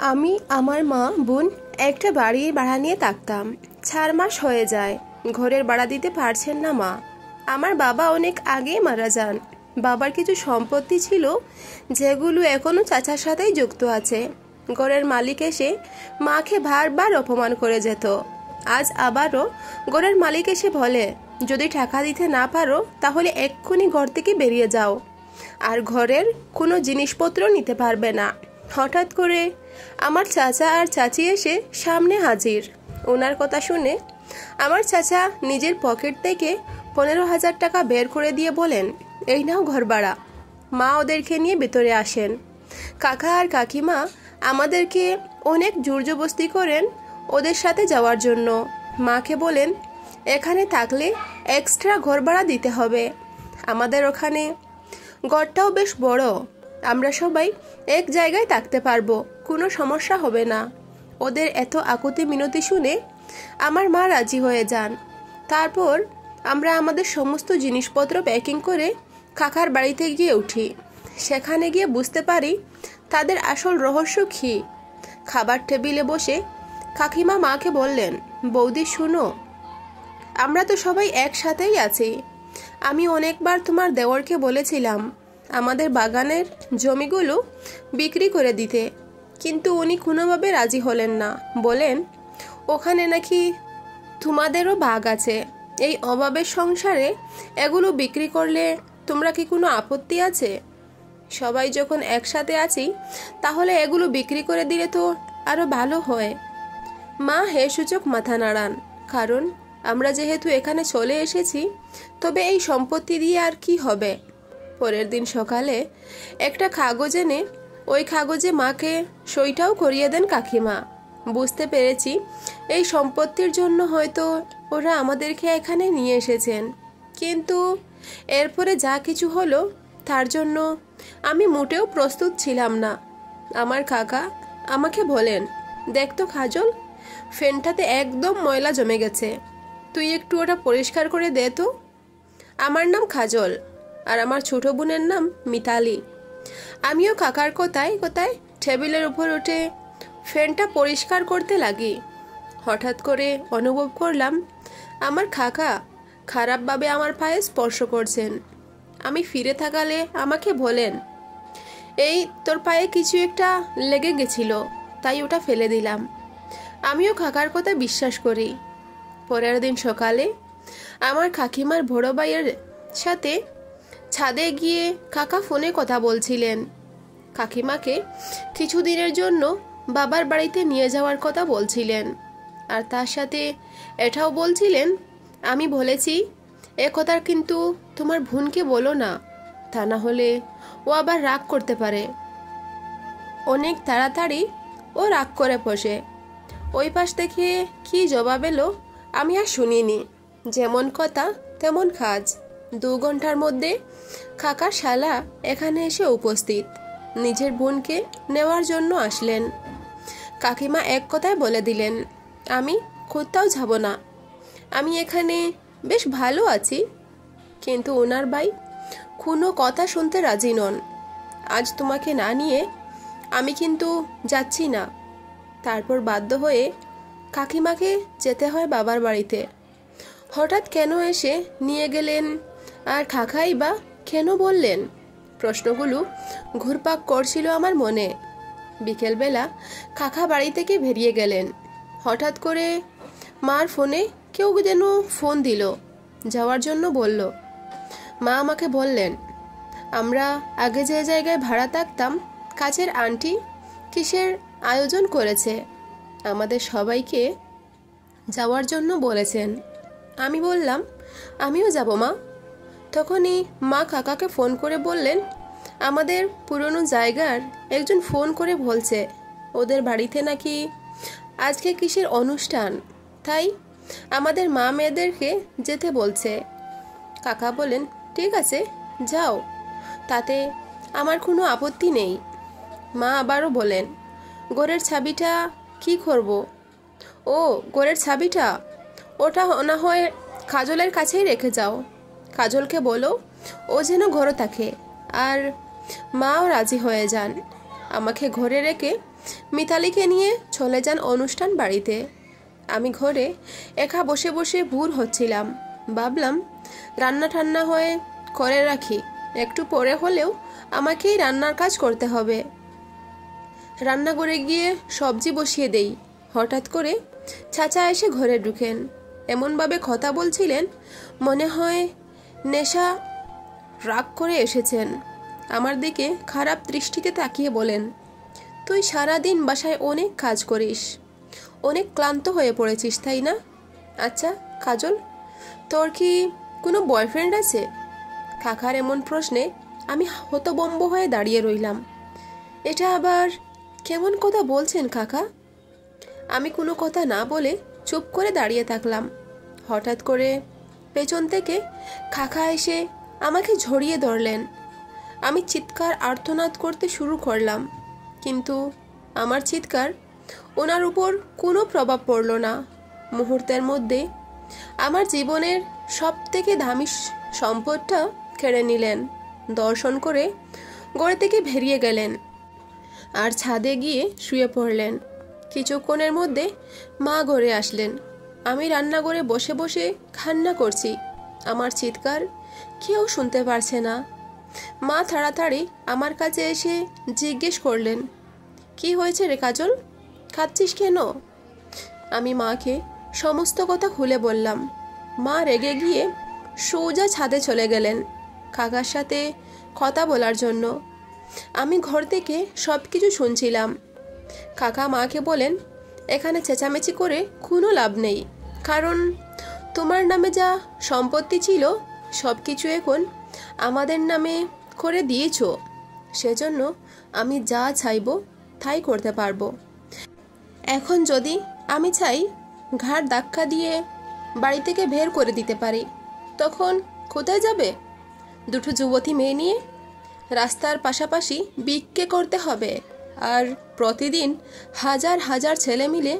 আমি আমার মা বোন একটা বাড়ির ভাড়া নিয়ে থাকতাম। 4 মাস হয়ে যায়, ঘরের ভাড়া দিতে পারছেন না মা। আমার বাবা অনেক আগেই মারা যান। বাবার কিছু সম্পত্তি ছিল যেগুলো এখনো চাচার সাথেই যুক্ত আছে। ঘরের মালিক এসে মাকে বারবার অপমান করে যেত। আজ আবারও ঘরের মালিক এসে বলে, যদি টাকা দিতে না পারো তাহলে এক্ষুনি ঘর থেকে বেরিয়ে যাও, আর ঘরের কোনো জিনিসপত্র নিতে পারবে না। হঠাৎ করে আমার চাচা আর চাচি এসে সামনে হাজির। ওনার কথা শুনে আমার চাচা নিজের পকেট থেকে 15,000 টাকা বের করে দিয়ে বলেন, এই নাও ঘর ভাড়া। মা ওদেরকে নিয়ে ভেতরে আসেন। কাকা আর কাকিমা আমাদেরকে অনেক জোরজবস্তি করেন ওদের সাথে যাওয়ার জন্য। মাকে বলেন, এখানে থাকলে এক্সট্রা ঘর ভাড়া দিতে হবে। আমাদের ওখানে ঘরটাও বেশ বড়, আমরা সবাই এক জায়গায় থাকতে পারবো, কোনো সমস্যা হবে না। ওদের এত আকুতি মিনতি শুনে আমার মা রাজি হয়ে যান। তারপর আমরা আমাদের সমস্ত জিনিসপত্র প্যাকিং করে কাকার বাড়িতে গিয়ে উঠি। সেখানে গিয়ে বুঝতে পারি তাদের আসল রহস্য কী। খাবার টেবিলে বসে কাকিমা মাকে বললেন, বৌদি শুনো, আমরা তো সবাই একসাথেই আছি। আমি অনেকবার তোমার দেওরকে বলেছিলাম আমাদের বাগানের জমিগুলো বিক্রি করে দিতে, কিন্তু উনি কোনোভাবে রাজি হলেন না। বলেন ওখানে নাকি তোমাদেরও ভাগ আছে। এই অভাবের সংসারে এগুলো বিক্রি করলে তোমরা কি কোনো আপত্তি আছে? সবাই যখন একসাথে আছি তাহলে এগুলো বিক্রি করে দিলে তো আরো ভালো হয়। মা হে সূচক মাথা নাড়ান, কারণ আমরা যেহেতু এখানে চলে এসেছি, তবে এই সম্পত্তি দিয়ে আর কি হবে। পরের দিন সকালে একটা কাগজ এনে ওই কাগজে মাকে সইটাও করিয়ে দেন কাকিমা। বুঝতে পেরেছি এই সম্পত্তির জন্য হয়তো ওরা আমাদেরকে এখানে নিয়ে এসেছেন, কিন্তু এরপরে যা কিছু হলো তার জন্য আমি মোটেও প্রস্তুত ছিলাম না। আমার কাকা আমাকে বলেন, দেখ তো কাজল, ফ্যানটাতে একদম ময়লা জমে গেছে, তুই একটু ওটা পরিষ্কার করে দে তো। আমার নাম কাজল আর আমার ছোট বোনের নাম মিতালি। আমিও কাকার কথায় কথায় টেবিলের উপর উঠে ফ্যানটা পরিষ্কার করতে লাগি। হঠাৎ করে অনুভব করলাম আমার কাকা খারাপভাবে আমার পায়ে স্পর্শ করছেন। আমি ফিরে তাকালে আমাকে বলেন, এই তোর পায়ে কিছু একটা লেগে গেছিল, তাই ওটা ফেলে দিলাম। আমিও কাকার কথা বিশ্বাস করি। পরের দিন সকালে আমার কাকিমার বড় ভাইয়ের সাথে ছাদে গিয়ে কাকা ফোনে কথা বলছিলেন। কাকিমাকে কিছুদিনের জন্য বাবার বাড়িতে নিয়ে যাওয়ার কথা বলছিলেন, আর তার সাথে এটাও বলছিলেন, আমি বলেছি এ কথা কিন্তু তোমার বোনকে বলো না, তা না হলে ও আবার রাগ করতে পারে। অনেক তাড়াতাড়ি ও রাগ করে বসে। ওই পাশ থেকে কি জবাব এলো আমি আর শুনিনি। যেমন কথা তেমন কাজ। 2 ঘন্টার মধ্যে কাকার শালা এখানে এসে উপস্থিত। নিজের বোনকে নেওয়ার জন্য আসলেন। কাকিমা এক কথায় বলে দিলেন, আমি কোথাও যাব না, আমি এখানে বেশ ভালো আছি। কিন্তু ওনার ভাই কোনো কথা শুনতে রাজি নন। আজ তোমাকে না নিয়ে আমি কিন্তু যাচ্ছি না। তারপর বাধ্য হয়ে কাকিমাকে যেতে হয় বাবার বাড়িতে। হঠাৎ কেন এসে নিয়ে গেলেন আর কাকাই বা কেন বললেন, প্রশ্নগুলো ঘুরপাক করছিল আমার মনে। বিকেলবেলা কাকা বাড়ি থেকে বেরিয়ে গেলেন। হঠাৎ করে মার ফোনে কেউ যেন ফোন দিল, যাওয়ার জন্য বলল। মা আমাকে বললেন, আমরা আগে যে জায়গায় ভাড়া থাকতাম কাছের আন্টি কিসের আয়োজন করেছে, আমাদের সবাইকে যাওয়ার জন্য বলেছেন। আমি বললাম, আমিও যাব মা। তখনই মা কাকাকে ফোন করে বললেন, আমাদের পুরনো জায়গার একজন ফোন করে বলছে ওদের বাড়িতে নাকি আজকে কিসের অনুষ্ঠান, তাই আমাদের মা মেয়েদেরকে যেতে বলছে। কাকা বলেন, ঠিক আছে যাও, তাতে আমার কোনো আপত্তি নেই। মা আবারও বলেন, ঘরের চাবিটা কি করব? ও ঘরের চাবিটা, ওটা না হয় কাজলের কাছেই রেখে যাও। কাজলকে বলো ও যেন ঘরে থাকে। আর মাও রাজি হয়ে যান। আমাকে ঘরে রেখে মিতালিকে নিয়ে চলে যান অনুষ্ঠান বাড়িতে। আমি ঘরে একা বসে বসে ভোর হচ্ছিলাম। ভাবলাম রান্না ঠান্না হয়ে করে রাখি, একটু পরে হলেও আমাকেই রান্নার কাজ করতে হবে। রান্নাঘরে গিয়ে সবজি বসিয়ে দেই। হঠাৎ করে চাচা এসে ঘরে ঢুকেন। এমনভাবে কথা বলছিলেন মনে হয় নেশা রাগ করে এসেছেন। আমার দিকে খারাপ দৃষ্টিতে তাকিয়ে বলেন, তুই সারাদিন বাসায় অনেক কাজ করিস, অনেক ক্লান্ত হয়ে পড়েছিস তাই না? আচ্ছা কাজল, তোর কি কোনো বয়ফ্রেন্ড আছে? কাকার এমন প্রশ্নে আমি হতভম্ব হয়ে দাঁড়িয়ে রইলাম। এটা আবার কেমন কথা বলছেন কাকা? আমি কোনো কথা না বলে চুপ করে দাঁড়িয়ে থাকলাম। হঠাৎ করে পেছন থেকে কাকা এসে আমাকে জড়িয়ে ধরলেন। আমি চিৎকার আর্তনাদ করতে শুরু করলাম, কিন্তু আমার চিৎকার ওনার উপর কোনো প্রভাব পড়ল না। মুহূর্তের মধ্যে আমার জীবনের সব থেকে দামি সম্পদটা কেড়ে নিলেন। দর্শন করে ঘর থেকে বেরিয়ে গেলেন আর ছাদে গিয়ে শুয়ে পড়লেন। কিছুক্ষণের মধ্যে মা ঘরে আসলেন। আমি রান্নাঘরে বসে বসে কান্না করছি। আমার চিৎকার কেউ শুনতে পারছে না। মা তাড়াতাড়ি আমার কাছে এসে জিজ্ঞেস করলেন, কি হয়েছে রে কাজল, কাঁদছিস কেন? আমি মাকে সমস্ত কথা খুলে বললাম। মা রেগে গিয়ে সোজা ছাদে চলে গেলেন কাকার সাথে কথা বলার জন্য। আমি ঘর থেকে সব কিছু শুনছিলাম। কাকা মাকে বলেন, এখানে চেঁচামেচি করে কোনো লাভ নেই, কারণ তোমার নামে যা সম্পত্তি ছিল সব কিছু এখন আমাদের নামে করে দিয়েছ, সেজন্য আমি যা চাইব তাই করতে পারবো। এখন যদি আমি চাই ঘাড় ধাক্কা দিয়ে বাড়ি থেকে বের করে দিতে পারি, তখন কোথায় যাবে? দুটো যুবতী মেয়ে নিয়ে রাস্তার পাশাপাশি ভিক্ষে করতে হবে, আর প্রতিদিন হাজার হাজার ছেলে মিলে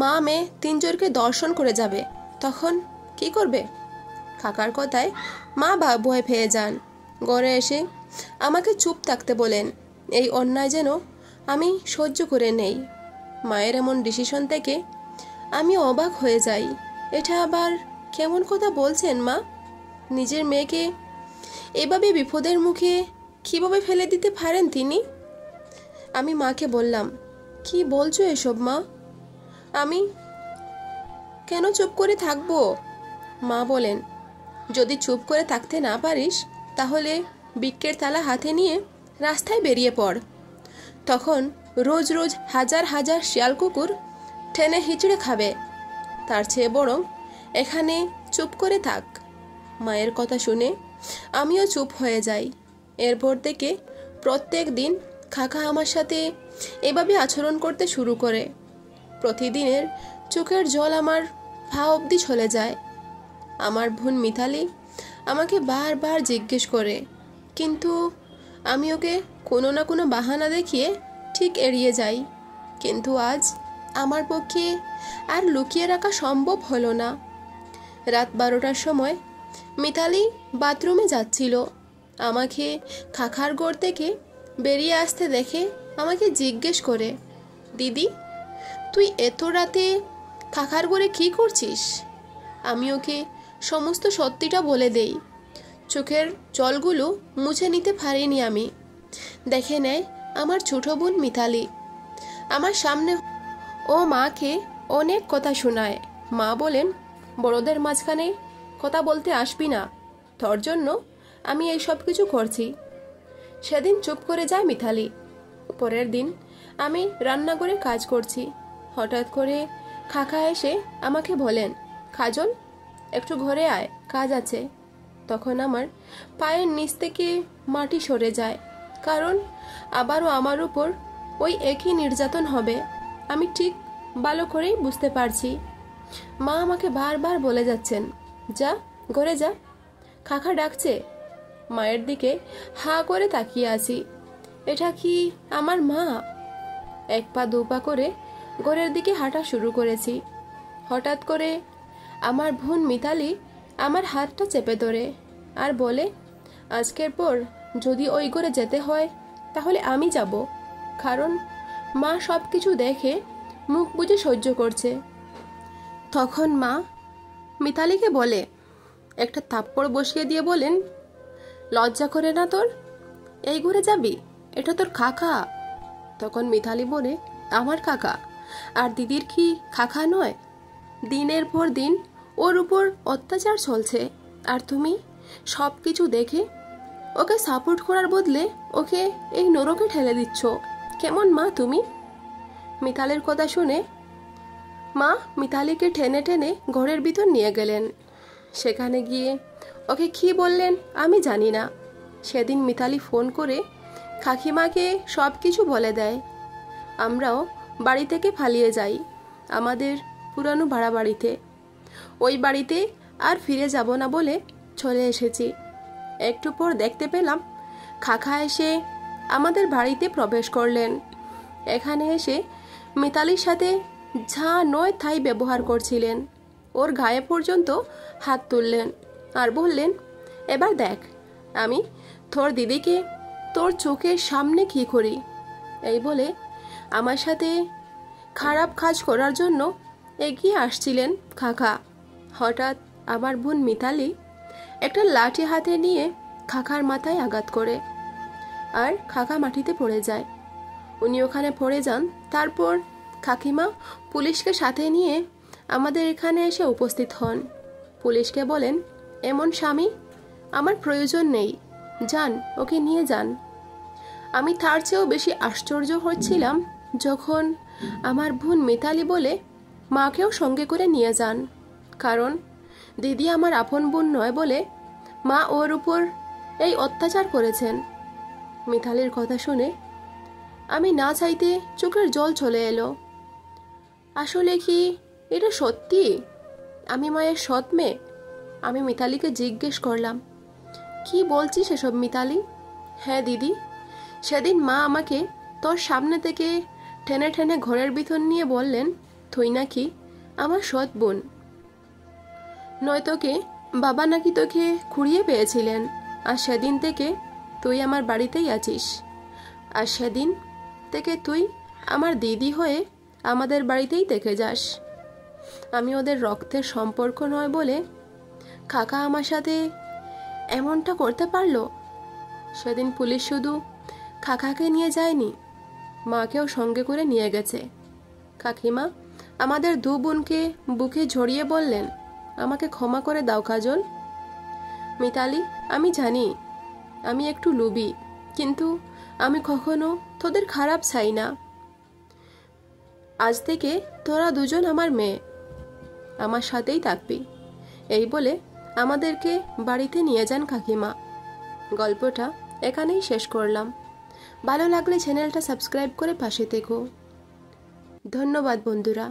মা মেয়ে তিনজনকে দর্শন করে যাবে, তখন কি করবে? কাকার কথায় মা ভয় পেয়ে যান। ঘরে এসে আমাকে চুপ থাকতে বলেন। এই অন্যায় যেন আমি সহ্য করে নেই। মায়ের এমন ডিসিশন থেকে আমি অবাক হয়ে যাই। এটা আবার কেমন কথা বলছেন মা? নিজের মেয়েকে এভাবে বিপদের মুখে কিভাবে ফেলে দিতে পারেন তিনি? আমি মাকে বললাম, কি বলছো এসব মা? আমি কেন চুপ করে থাকবো? মা বলেন, যদি চুপ করে থাকতে না পারিস তাহলে ভিক্ষের থালা হাতে নিয়ে রাস্তায় বেরিয়ে পড়। তখন রোজ রোজ হাজার হাজার শিয়াল কুকুর টেনে হিচড়ে খাবে। তার চেয়ে বরং এখানে চুপ করে থাক। মায়ের কথা শুনে আমিও চুপ হয়ে যাই। এরপর থেকে প্রত্যেক দিন কাকা আমার সাথে এভাবে আচরণ করতে শুরু করে। প্রতিদিনের চোখের জল আমার পা অবধি চলে যায়। আমার বোন মিতালি আমাকে বারবার জিজ্ঞেস করে, কিন্তু আমি ওকে কোনো না কোনো বাহানা দেখিয়ে ঠিক এড়িয়ে যাই। কিন্তু আজ আমার পক্ষে আর লুকিয়ে রাখা সম্ভব হলো না। রাত 12টার সময় মিতালি বাথরুমে যাচ্ছিল। আমাকে কাকার ঘর থেকে বেরিয়ে আসতে দেখে আমাকে জিজ্ঞেস করে, দিদি তুই এত রাতে কাকার ঘরে কী করছিস? আমি ওকে সমস্ত সত্যিটা বলে দেই। চোখের জলগুলো মুছে নিতে পারিনি আমি। দেখে নেয় আমার ছোট বোন মিতালি আমার সামনে। ও মাকে অনেক কথা শোনায়। মা বলেন, বড়দের মাঝখানে কথা বলতে আসবি না, তোর জন্য আমি এই সব কিছু করছি। সেদিন চুপ করে যায় মিতালি। পরের দিন আমি রান্নাঘরে কাজ করছি। হঠাৎ করে কাকা এসে আমাকে বলেন, কাজল একটু ঘরে আয়, কাজ আছে। তখন আমার পায়ের নিচ থেকে মাটি সরে যায়, কারণ আবারও আমার উপর ওই একই নির্যাতন হবে। আমি ঠিক ভালো করেই বুঝতে পারছি। মা আমাকে বারবার বলে যাচ্ছেন, যা ঘরে যা, কাকা ডাকছে। মায়ের দিকে হা করে তাকিয়ে আছি। এটা কি আমার মা? এক পা দু পা করে ঘরের দিকে হাঁটা শুরু করেছি। হঠাৎ করে আমার বোন মিতালি আমার হাতটা চেপে ধরে আর বলে, আজকের পর যদি ওই ঘরে যেতে হয় তাহলে আমি যাব। কারণ মা সব কিছু দেখে মুখ বুজে সহ্য করছে। তখন মা মিতালিকে বলে, একটা থাপ্পড় বসিয়ে দিয়ে বলেন, লজ্জা করে না তোর? এই ঘুরে যাবি? এটা তোর কাকা। তখন মিতালি বলে, আমার কাকা? আর দিদির কি কাকা নয়? দিনের পর দিন ওর উপর অত্যাচার চলছে, আর তুমি সব কিছু দেখে ওকে সাপোর্ট করার বদলে ওকে এই নরকে ঠেলে দিচ্ছ। কেমন মা তুমি? মিতালির কথা শুনে মা মিতালিকে টেনে টেনে ঘরের ভিতর নিয়ে গেলেন। সেখানে গিয়ে ওকে কি বললেন আমি জানি না। সেদিন মিতালি ফোন করে কাকিমাকে সব কিছু বলে দেয়। আমরাও বাড়ি থেকে পালিয়ে যাই আমাদের পুরানো ভাড়া বাড়িতে। ওই বাড়িতে আর ফিরে যাব না বলে চলে এসেছি। একটু পর দেখতে পেলাম কাকা এসে আমাদের বাড়িতে প্রবেশ করলেন। এখানে এসে মিতালির সাথে যা নয় তাই ব্যবহার করছিলেন। ওর গায়ে পর্যন্ত হাত তুললেন আর বললেন, এবার দেখ আমি তোর দিদিকে তোর চোখের সামনে কি করি। এই বলে আমার সাথে খারাপ কাজ করার জন্য এগিয়ে আসছিলেন কাকা। হঠাৎ আমার বোন মিতালি একটা লাঠি হাতে নিয়ে কাকার মাথায় আঘাত করে, আর কাকা মাটিতে পড়ে যায়। উনি ওখানে পড়ে যান। তারপর কাকিমা পুলিশকে সাথে নিয়ে আমাদের এখানে এসে উপস্থিত হন। পুলিশকে বলেন, এমন স্বামী আমার প্রয়োজন নেই, যান ওকে নিয়ে যান। আমি তার চেয়েও বেশি আশ্চর্য হচ্ছিলাম যখন আমার বোন মিতালি বলে মাকেও সঙ্গে করে নিয়ে যান, কারণ দিদি আমার আপন বোন নয় বলে মা ওর উপর এই অত্যাচার করেছেন। মিতালির কথা শুনে আমি না চাইতে চোখের জল চলে এলো। আসলে কি এটা সত্যি আমি মায়ের সৎ মেয়ে? আমি মিতালিকে জিজ্ঞেস করলাম, কি বলছিস এসব মিতালি? হ্যাঁ দিদি, সেদিন মা আমাকে তোর সামনে থেকে টেনে টেনে ঘরের ভিতর নিয়ে বললেন, তুই নাকি আমার সৎ বোন। নয়তোকে বাবা নাকি তোকে খুঁড়িয়ে পেয়েছিলেন, আর সেদিন থেকে তুই আমার বাড়িতেই আছিস। আর সেদিন থেকে তুই আমার দিদি হয়ে আমাদের বাড়িতেই থেকে যাস। আমি ওদের রক্তের সম্পর্ক নয় বলে কাকা আমার সাথে এমনটা করতে পারলো। সেদিন পুলিশ শুধু কাকাকে নিয়ে যায়নি, মাকেও সঙ্গে করে নিয়ে গেছে। কাকিমা আমাদের দু বোনকে বুকে জড়িয়ে বললেন, আমাকে ক্ষমা করে দাও কাজল। মিতালি, আমি জানি আমি একটু লোভী, কিন্তু আমি কখনো তোদের খারাপ চাই না। আজ থেকে তোরা দুজন আমার মেয়ে, আমার সাথেই থাকবি। এই বলে আমাদেরকে বাড়িতে নিয়ে যান কাকিমা। গল্পটা এখানেই শেষ করলাম। ভালো লাগলে চ্যানেলটা সাবস্ক্রাইব করে পাশে থেকো। ধন্যবাদ বন্ধুরা।